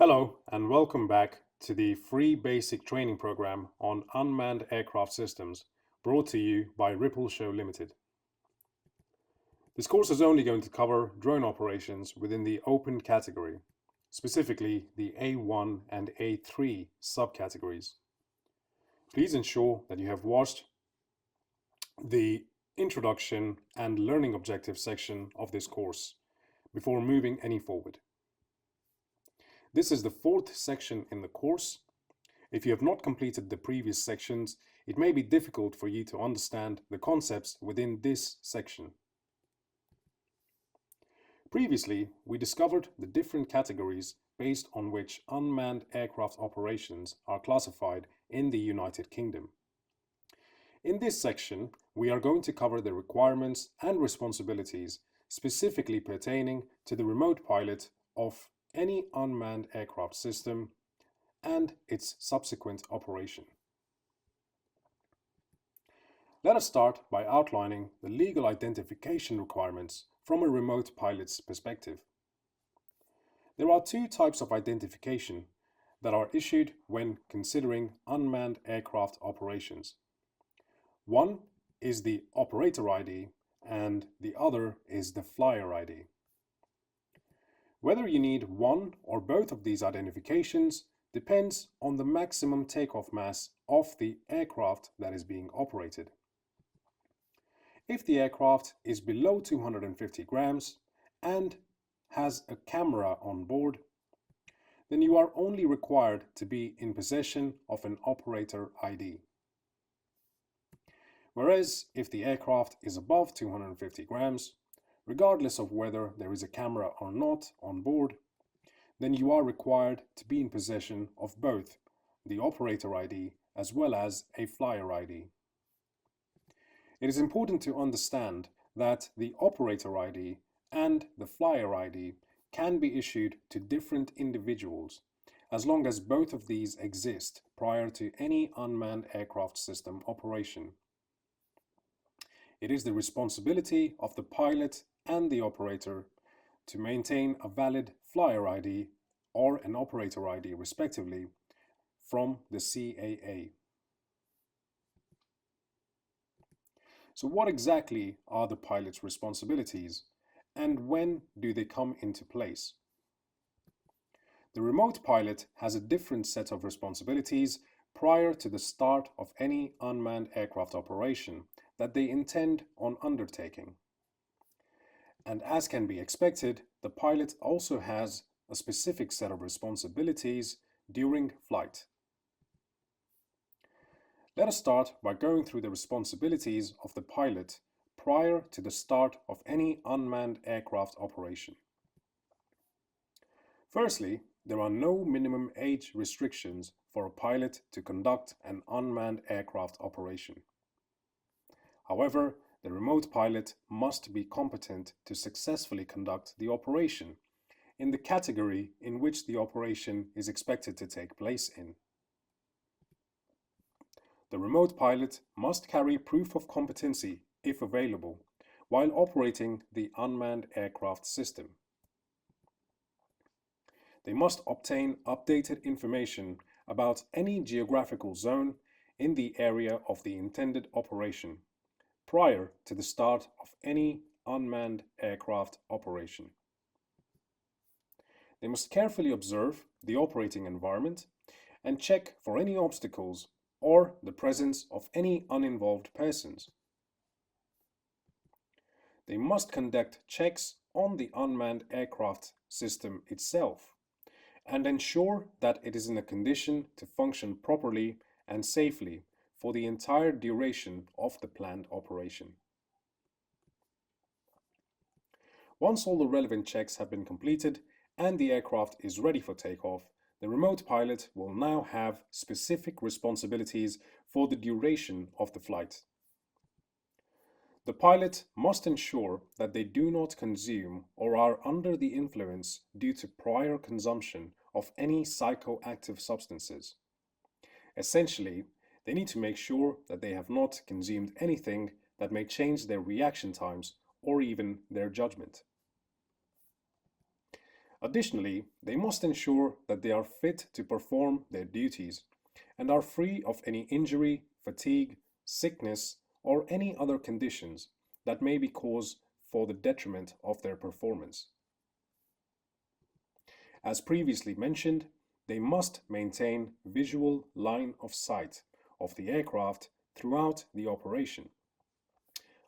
Hello and welcome back to the free basic training program on unmanned aircraft systems brought to you by Ripple Show Limited. This course is only going to cover drone operations within the open category, specifically the A1 and A3 subcategories. Please ensure that you have watched the introduction and learning objectives section of this course before moving any forward. This is the fourth section in the course. If you have not completed the previous sections, it may be difficult for you to understand the concepts within this section. Previously, we discovered the different categories based on which unmanned aircraft operations are classified in the United Kingdom. In this section, we are going to cover the requirements and responsibilities specifically pertaining to the remote pilot of any unmanned aircraft system and its subsequent operation. Let us start by outlining the legal identification requirements from a remote pilot's perspective. There are two types of identification that are issued when considering unmanned aircraft operations. One is the operator ID and the other is the flyer ID. Whether you need one or both of these identifications depends on the maximum takeoff mass of the aircraft that is being operated. If the aircraft is below 250 grams and has a camera on board, then you are only required to be in possession of an operator ID. Whereas if the aircraft is above 250 grams, regardless of whether there is a camera or not on board, then you are required to be in possession of both the operator ID as well as a flyer ID. It is important to understand that the operator ID and the flyer ID can be issued to different individuals as long as both of these exist prior to any unmanned aircraft system operation. It is the responsibility of the pilot and the operator to maintain a valid flyer ID or an operator ID respectively from the CAA. So what exactly are the pilot's responsibilities and when do they come into place? The remote pilot has a different set of responsibilities prior to the start of any unmanned aircraft operation that they intend on undertaking. And as can be expected, the pilot also has a specific set of responsibilities during flight. Let us start by going through the responsibilities of the pilot prior to the start of any unmanned aircraft operation. Firstly, there are no minimum age restrictions for a pilot to conduct an unmanned aircraft operation. However, the remote pilot must be competent to successfully conduct the operation in the category in which the operation is expected to take place in. The remote pilot must carry proof of competency, if available, while operating the unmanned aircraft system. They must obtain updated information about any geographical zone in the area of the intended operation prior to the start of any unmanned aircraft operation. They must carefully observe the operating environment and check for any obstacles or the presence of any uninvolved persons. They must conduct checks on the unmanned aircraft system itself and ensure that it is in a condition to function properly and safely for the entire duration of the planned operation. Once all the relevant checks have been completed and the aircraft is ready for takeoff, the remote pilot will now have specific responsibilities for the duration of the flight. The pilot must ensure that they do not consume or are under the influence due to prior consumption of any psychoactive substances. Essentially, they need to make sure that they have not consumed anything that may change their reaction times or even their judgment. Additionally, they must ensure that they are fit to perform their duties and are free of any injury, fatigue, sickness, or any other conditions that may be cause for the detriment of their performance. As previously mentioned, they must maintain visual line of sight of the aircraft throughout the operation,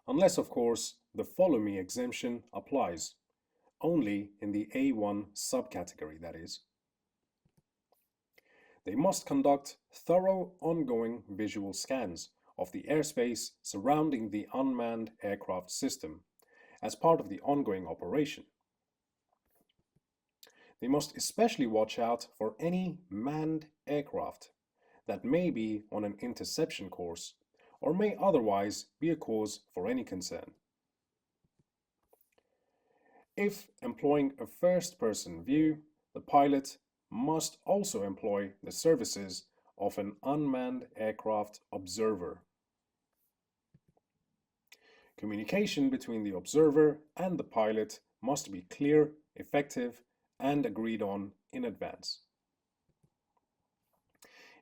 unless of course the follow me exemption applies, only in the A1 subcategory that is. They must conduct thorough ongoing visual scans of the airspace surrounding the unmanned aircraft system as part of the ongoing operation. They must especially watch out for any manned aircraft that may be on an interception course or may otherwise be a cause for any concern. If employing a first-person view, the pilot must also employ the services of an unmanned aircraft observer. Communication between the observer and the pilot must be clear, effective, and agreed on in advance.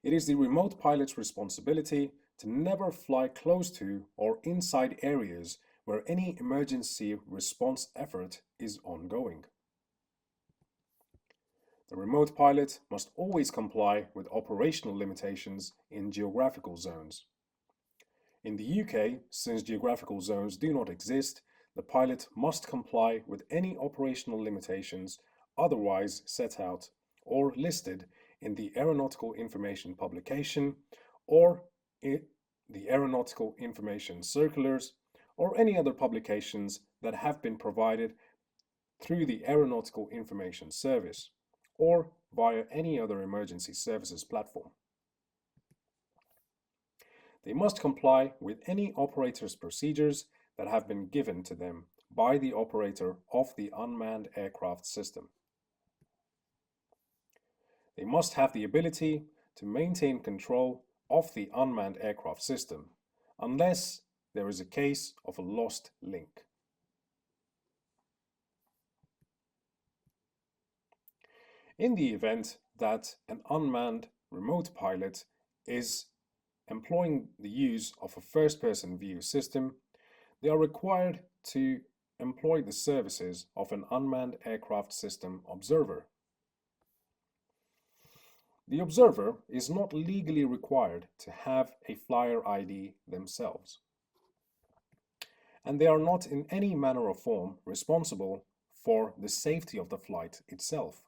It is the remote pilot's responsibility to never fly close to or inside areas where any emergency response effort is ongoing. The remote pilot must always comply with operational limitations in geographical zones. In the UK, since geographical zones do not exist, the pilot must comply with any operational limitations otherwise set out or listed in the Aeronautical Information Publication or in the Aeronautical Information Circulars or any other publications that have been provided through the Aeronautical Information Service or via any other emergency services platform. They must comply with any operator's procedures that have been given to them by the operator of the unmanned aircraft system. They must have the ability to maintain control of the unmanned aircraft system, unless there is a case of a lost link. In the event that an unmanned remote pilot is employing the use of a first-person view system, they are required to employ the services of an unmanned aircraft system observer. The observer is not legally required to have a flyer ID themselves, and they are not in any manner or form responsible for the safety of the flight itself.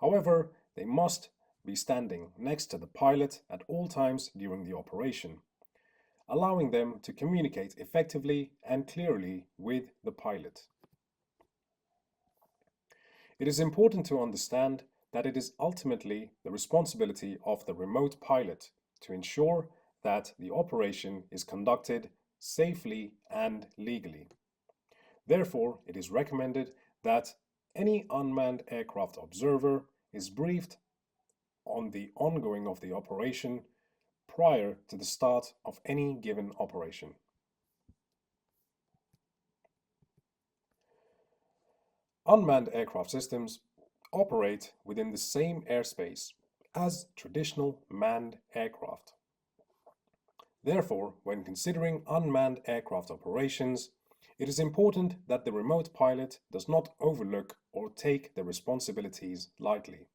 However, they must be standing next to the pilot at all times during the operation, allowing them to communicate effectively and clearly with the pilot. It is important to understand that it is ultimately the responsibility of the remote pilot to ensure that the operation is conducted safely and legally. Therefore, it is recommended that any unmanned aircraft observer is briefed on the ongoing of the operation prior to the start of any given operation. Unmanned aircraft systems operate within the same airspace as traditional manned aircraft. Therefore, when considering unmanned aircraft operations, it is important that the remote pilot does not overlook or take their responsibilities lightly.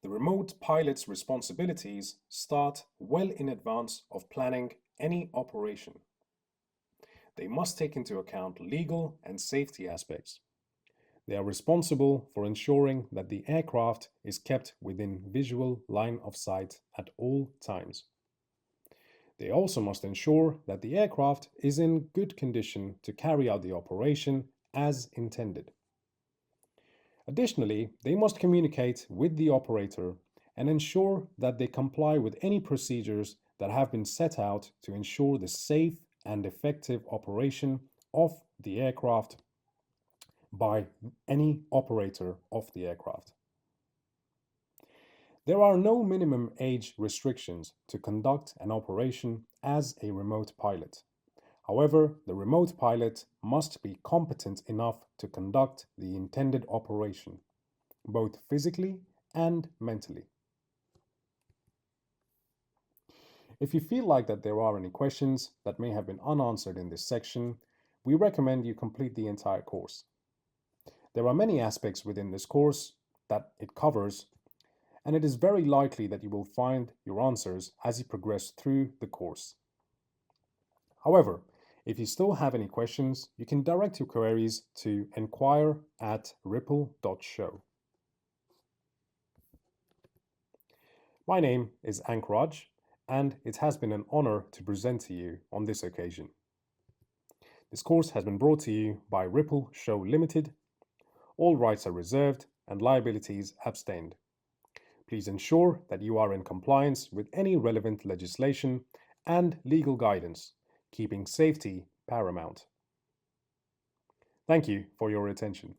The remote pilot's responsibilities start well in advance of planning any operation. They must take into account legal and safety aspects. They are responsible for ensuring that the aircraft is kept within visual line of sight at all times. They also must ensure that the aircraft is in good condition to carry out the operation as intended. Additionally, they must communicate with the operator and ensure that they comply with any procedures that have been set out to ensure the safe and effective operation of the aircraft by any operator of the aircraft. There are no minimum age restrictions to conduct an operation as a remote pilot. However, the remote pilot must be competent enough to conduct the intended operation, both physically and mentally. If you feel like that there are any questions that may have been unanswered in this section, we recommend you complete the entire course. There are many aspects within this course that it covers, and it is very likely that you will find your answers as you progress through the course. However, if you still have any questions, you can direct your queries to enquire@ripple.show. My name is Ankraj, and it has been an honor to present to you on this occasion. This course has been brought to you by Ripple Show Limited. All rights are reserved and liabilities abstained. Please ensure that you are in compliance with any relevant legislation and legal guidance, keeping safety paramount. Thank you for your attention.